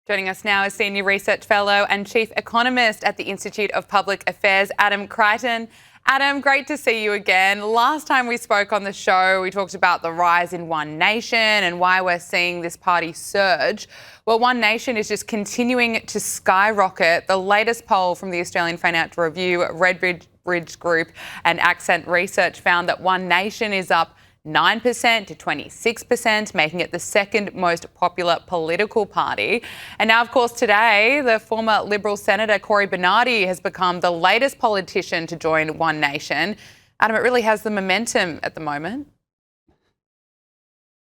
Joining us now is Senior Research Fellow and Chief Economist at the Institute of Public Affairs, Adam Creighton. Adam, great to see you again. Last time we spoke on the show, we talked about the rise in One Nation and why we're seeing this party surge. Well, One Nation is just continuing to skyrocket. The latest poll from the Australian Financial Review, Redbridge Group and Accent Research found that One Nation is up 9% to 26%, making it the second most popular political party. And now, of course, today, the former Liberal Senator Cory Bernardi has become the latest politician to join One Nation. Adam, it really has the momentum at the moment.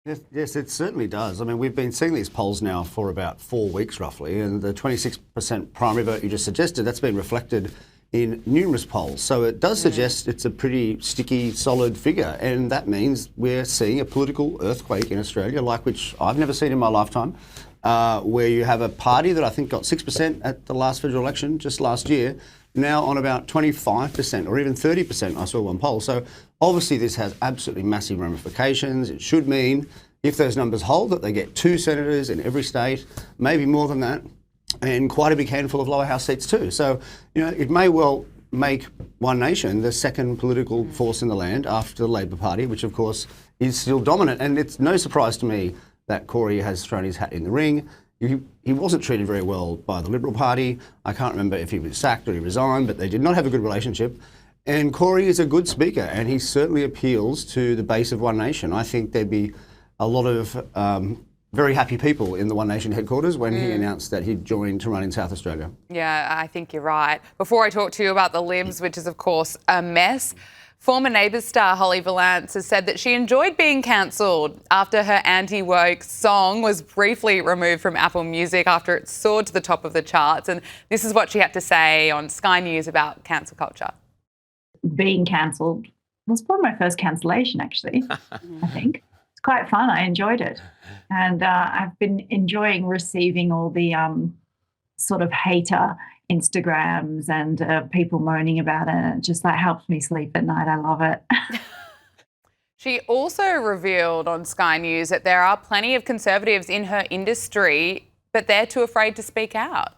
Yes, it certainly does. I mean, we've been seeing these polls now for about 4 weeks, roughly, and the 26% primary vote you just suggested, that's been reflected in numerous polls. So it does suggest it's a pretty sticky, solid figure. And that means we're seeing a political earthquake in Australia, like which I've never seen in my lifetime, where you have a party that I think got 6% at the last federal election just last year, now on about 25% or even 30%, I saw one poll. So obviously this has absolutely massive ramifications. It should mean, if those numbers hold, that they get 2 senators in every state, maybe more than that, and quite a big handful of lower house seats too. So, you know, it may well make One Nation the second political force in the land after the Labor Party, which of course is still dominant. And it's no surprise to me that Cory has thrown his hat in the ring. He wasn't treated very well by the Liberal Party. I can't remember if he was sacked or he resigned, but they did not have a good relationship. And Cory is a good speaker, and he certainly appeals to the base of One Nation. I think there'd be a lot of very happy people in the One Nation headquarters when he announced that he'd joined to run in South Australia. Yeah, I think you're right. Before I talk to you about the Libs, which is of course a mess, former Neighbours star Holly Valance has said that she enjoyed being cancelled after her anti-woke song was briefly removed from Apple Music after it soared to the top of the charts. And this is what she had to say on Sky News about cancel culture. Being cancelled was probably my first cancellation, actually, I think. It's quite fun. I enjoyed it. And I've been enjoying receiving all the sort of hater Instagrams and people moaning about it. It just helps me sleep at night. I love it. She also revealed on Sky News that there are plenty of conservatives in her industry, but they're too afraid to speak out.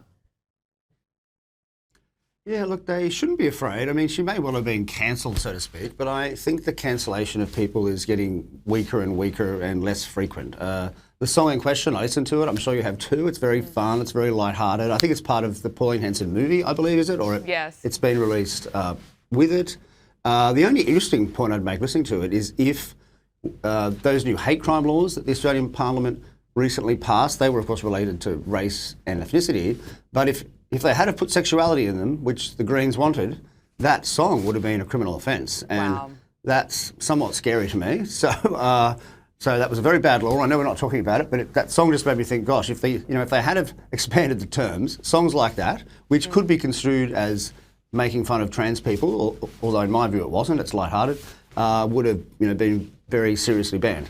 Yeah, look, they shouldn't be afraid. I mean, she may well have been cancelled, so to speak, but I think the cancellation of people is getting weaker and weaker and less frequent. The song in question, I listened to it. I'm sure you have too. It's very fun. It's very lighthearted. I think it's part of the Pauline Hanson movie, I believe, is it? Or yes. It's been released with it. The only interesting point I'd make listening to it is if those new hate crime laws that the Australian Parliament recently passed, they were, of course, related to race and ethnicity, but if they had have put sexuality in them, which the Greens wanted, that song would have been a criminal offence. And that's somewhat scary to me. So that was a very bad law. I know we're not talking about it, but that song just made me think, gosh, if they had have expanded the terms, songs like that, which could be construed as making fun of trans people, although in my view it wasn't, it's lighthearted, would have been very seriously banned.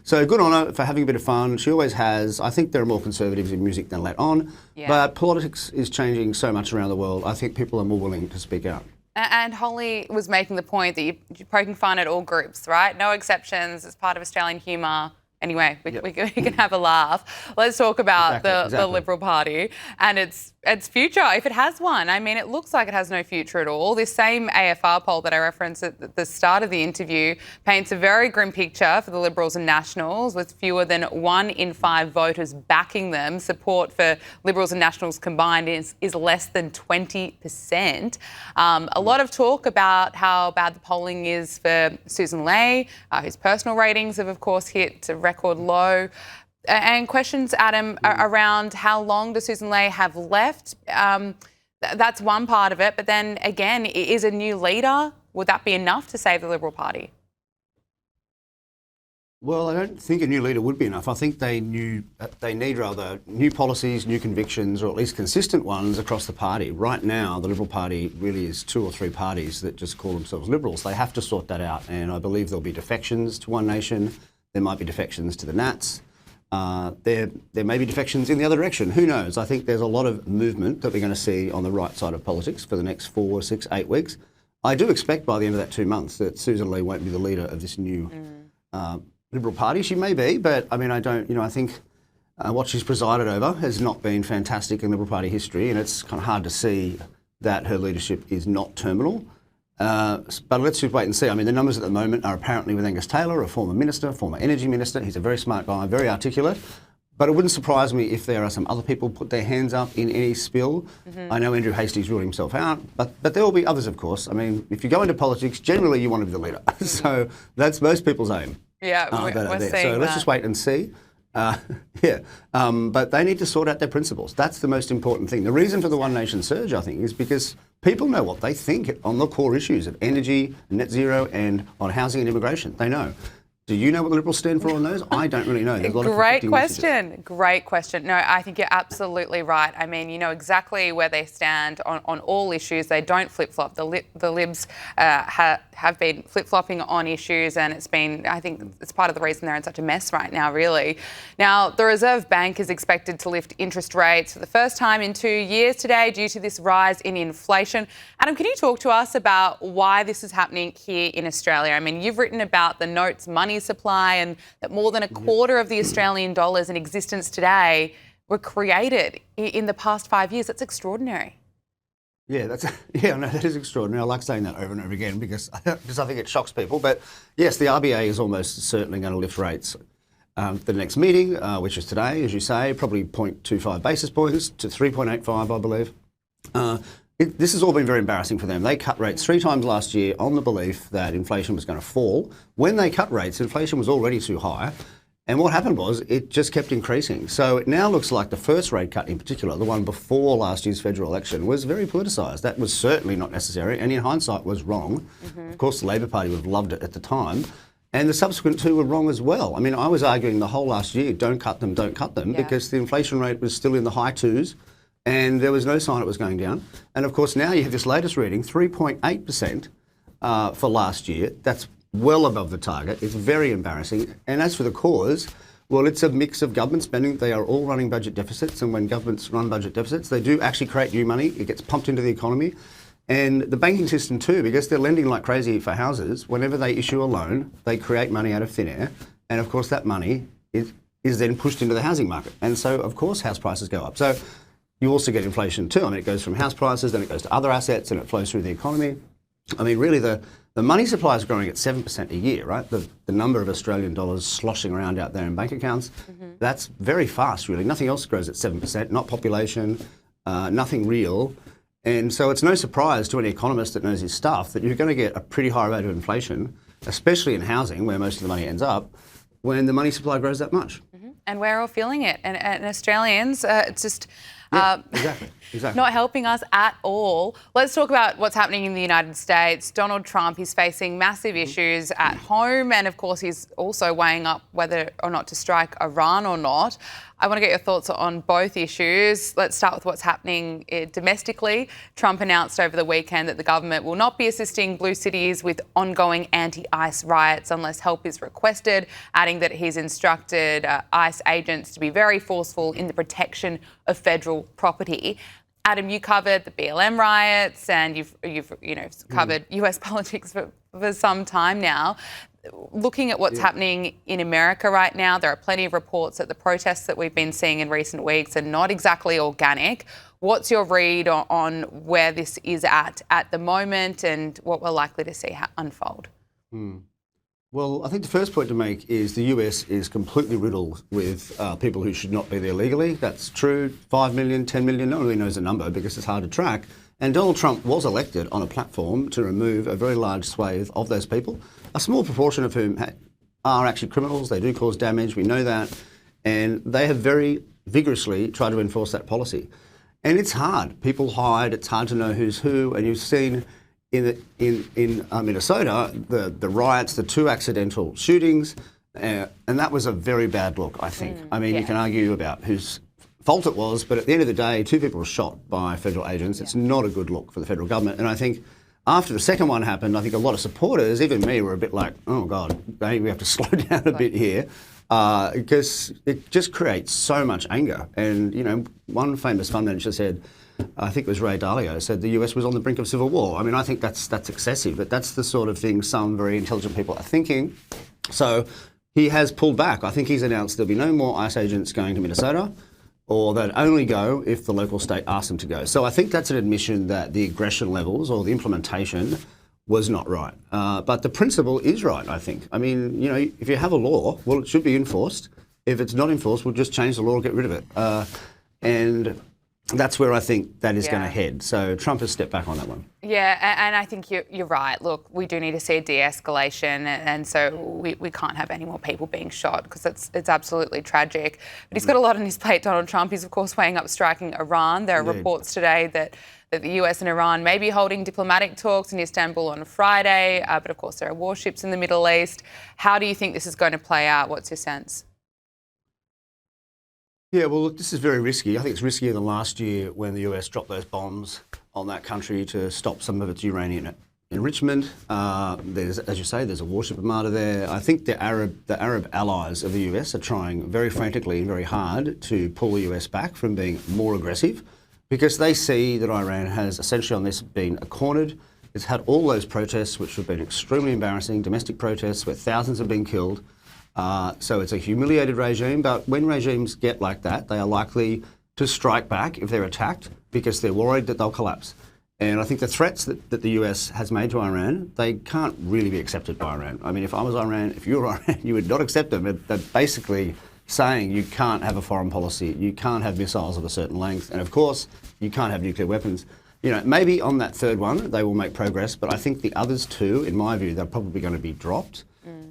So good on her for having a bit of fun. She always has. I think there are more conservatives in music than let on, but politics is changing so much around the world. I think people are more willing to speak out. And Holly was making the point that you're poking fun at all groups, right? No exceptions. It's part of Australian humour. Anyway, we can have a laugh. Let's talk about the Liberal Party and its future, if it has one. I mean, it looks like it has no future at all. This same AFR poll that I referenced at the start of the interview paints a very grim picture for the Liberals and Nationals, with fewer than 1 in 5 voters backing them. Support for Liberals and Nationals combined is less than 20%. A lot of talk about how bad the polling is for Susan Ley, whose personal ratings have, of course, hit a record low. And questions, Adam, around how long does Susan Ley have left? That's one part of it. But then again, is a new leader, would that be enough to save the Liberal Party? Well, I don't think a new leader would be enough. I think they need rather new policies, new convictions, or at least consistent ones across the party. Right now, the Liberal Party really is 2 or 3 parties that just call themselves Liberals. They have to sort that out. And I believe there'll be defections to One Nation. There might be defections to the Nats. There may be defections in the other direction. Who knows? I think there's a lot of movement that we're going to see on the right side of politics for the next 4, 6, 8 weeks. I do expect by the end of that 2 months that Susan Ley won't be the leader of this new Liberal Party. She may be, but I mean, I don't. I think What she's presided over has not been fantastic in Liberal Party history, and it's kind of hard to see that her leadership is not terminal. But let's just wait and see. I mean, the numbers at the moment are apparently with Angus Taylor, a former minister, former energy minister. He's a very smart guy, very articulate. But it wouldn't surprise me if there are some other people put their hands up in any spill. I know Andrew Hastie's ruled himself out, but there will be others, of course. I mean, if you go into politics, generally you want to be the leader. So that's most people's aim. Yeah, we're seeing So let's just wait and see. But they need to sort out their principles. That's the most important thing. The reason for the One Nation surge, I think, is because people know what they think on the core issues of energy, net zero, and on housing and immigration. They know. Do you know what the Liberals stand for on those? I don't really know. There's a lot of Great question. Great question. No, I think you're absolutely right. I mean, you know exactly where they stand on all issues. They don't flip-flop. The Libs have been flip-flopping on issues, and it's been, I think it's part of the reason they're in such a mess right now, really. Now, the Reserve Bank is expected to lift interest rates for the first time in 2 years today due to this rise in inflation. Adam, can you talk to us about why this is happening here in Australia? I mean, you've written about the notes money supply and that more than a quarter of the Australian dollars in existence today were created in the past 5 years. That's extraordinary. Yeah, that is extraordinary. I like saying that over and over again because I think it shocks people. But yes, the RBA is almost certainly going to lift rates. The next meeting, which is today, as you say, probably 0.25 basis points to 3.85, I believe. This has all been very embarrassing for them. They cut rates 3 times last year on the belief that inflation was going to fall. When they cut rates, inflation was already too high. And what happened was it just kept increasing. So it now looks like the first rate cut in particular, the one before last year's federal election, was very politicised. That was certainly not necessary and in hindsight was wrong. Of course, the Labor Party would have loved it at the time. And the subsequent 2 were wrong as well. I mean, I was arguing the whole last year, don't cut them, because the inflation rate was still in the high 2s. And there was no sign it was going down. And of course, now you have this latest reading, 3.8% for last year. That's well above the target. It's very embarrassing. And as for the cause, well, it's a mix of government spending. They are all running budget deficits. And when governments run budget deficits, they do actually create new money. It gets pumped into the economy. And the banking system too, because they're lending like crazy for houses. Whenever they issue a loan, they create money out of thin air. And of course, that money is then pushed into the housing market. And so, of course, house prices go up. So you also get inflation too. I mean, it goes from house prices, then it goes to other assets, and it flows through the economy. I mean, really, the money supply is growing at 7% a year, right? The number of Australian dollars sloshing around out there in bank accounts, that's very fast, really. Nothing else grows at 7%, not population, nothing real. And so it's no surprise to any economist that knows his stuff that you're going to get a pretty high rate of inflation, especially in housing, where most of the money ends up, when the money supply grows that much. And we're all feeling it. And Australians, it's just... Exactly. Not helping us at all. Let's talk about what's happening in the United States. Donald Trump is facing massive issues at home, and of course he's also weighing up whether or not to strike Iran or not. I want to get your thoughts on both issues. Let's start with what's happening domestically. Trump announced over the weekend that the government will not be assisting blue cities with ongoing anti-ICE riots unless help is requested, adding that he's instructed ICE agents to be very forceful in the protection of federal property. Adam, you covered the BLM riots and you've covered US politics for some time now. Looking at what's happening in America right now, there are plenty of reports that the protests that we've been seeing in recent weeks are not exactly organic. What's your read on where this is at the moment and what we're likely to see unfold? Well, I think the first point to make is the US is completely riddled with people who should not be there legally. That's true. 5 million, 10 million, no one really knows the number because it's hard to track. And Donald Trump was elected on a platform to remove a very large swathe of those people, a small proportion of whom are actually criminals. They do cause damage. We know that. And they have very vigorously tried to enforce that policy. And it's hard. People hide. It's hard to know who's who. And you've seen in Minnesota, the riots, the 2 accidental shootings, and that was a very bad look, I think. I mean, you can argue about whose fault it was, but at the end of the day, 2 people were shot by federal agents. It's not a good look for the federal government. And I think after the second one happened, I think a lot of supporters, even me, were a bit like, oh God, maybe we have to slow down a bit here. Because it just creates so much anger. And, you know, one famous fund manager said, I think it was Ray Dalio, said the US was on the brink of civil war. I mean, I think that's excessive, but that's the sort of thing some very intelligent people are thinking. So he has pulled back. I think he's announced there'll be no more ICE agents going to Minnesota, or they'd only go if the local state asked them to go. So I think that's an admission that the aggression levels or the implementation was not right. But the principle is right, I think. I mean, you know, if you have a law, well, it should be enforced. If it's not enforced, we'll just change the law and get rid of it. And that's where I think that is going to head. So Trump has stepped back on that one. Yeah, and I think you're right. Look, we do need to see a de-escalation, and so we can't have any more people being shot because it's absolutely tragic. But he's got a lot on his plate, Donald Trump. He's, of course, weighing up striking Iran. There are reports today that the US and Iran may be holding diplomatic talks in Istanbul on Friday, but, of course, there are warships in the Middle East. How do you think this is going to play out? What's your sense? Yeah, well, look, this is very risky. I think it's riskier than last year when the US dropped those bombs on that country to stop some of its uranium enrichment. There's, as you say, there's a warship armada there. I think the Arab allies of the US are trying very frantically and very hard to pull the US back from being more aggressive because they see that Iran has essentially on this been cornered. It's had all those protests, which have been extremely embarrassing, domestic protests where thousands have been killed. So it's a humiliated regime, but when regimes get like that, they are likely to strike back if they're attacked because they're worried that they'll collapse. And I think the threats that the US has made to Iran, they can't really be accepted by Iran. I mean, if I was Iran, if you were Iran, you would not accept them. They're basically saying you can't have a foreign policy, you can't have missiles of a certain length, and of course, you can't have nuclear weapons. You know, maybe on that third one, they will make progress, but I think the others too, in my view, they're probably going to be dropped.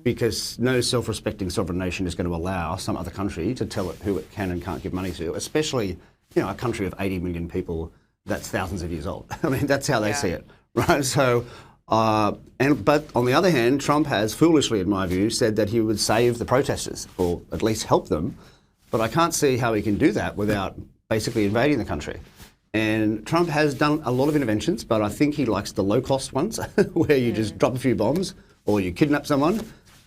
Because no self-respecting sovereign nation is going to allow some other country to tell it who it can and can't give money to, especially, you know, a country of 80 million people that's thousands of years old. I mean, that's how they see it, right? So, but on the other hand, Trump has foolishly, in my view, said that he would save the protesters or at least help them. But I can't see how he can do that without basically invading the country. And Trump has done a lot of interventions, but I think he likes the low-cost ones where you just drop a few bombs or you kidnap someone,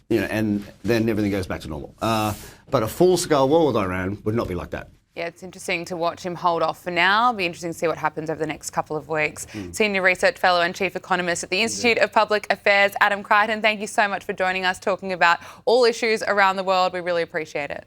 you know, and then everything goes back to normal. But a full-scale war with Iran would not be like that. Yeah, it's interesting to watch him hold off for now. It'll be interesting to see what happens over the next couple of weeks. Senior Research Fellow and Chief Economist at the Institute of Public Affairs, Adam Creighton, thank you so much for joining us, talking about all issues around the world. We really appreciate it.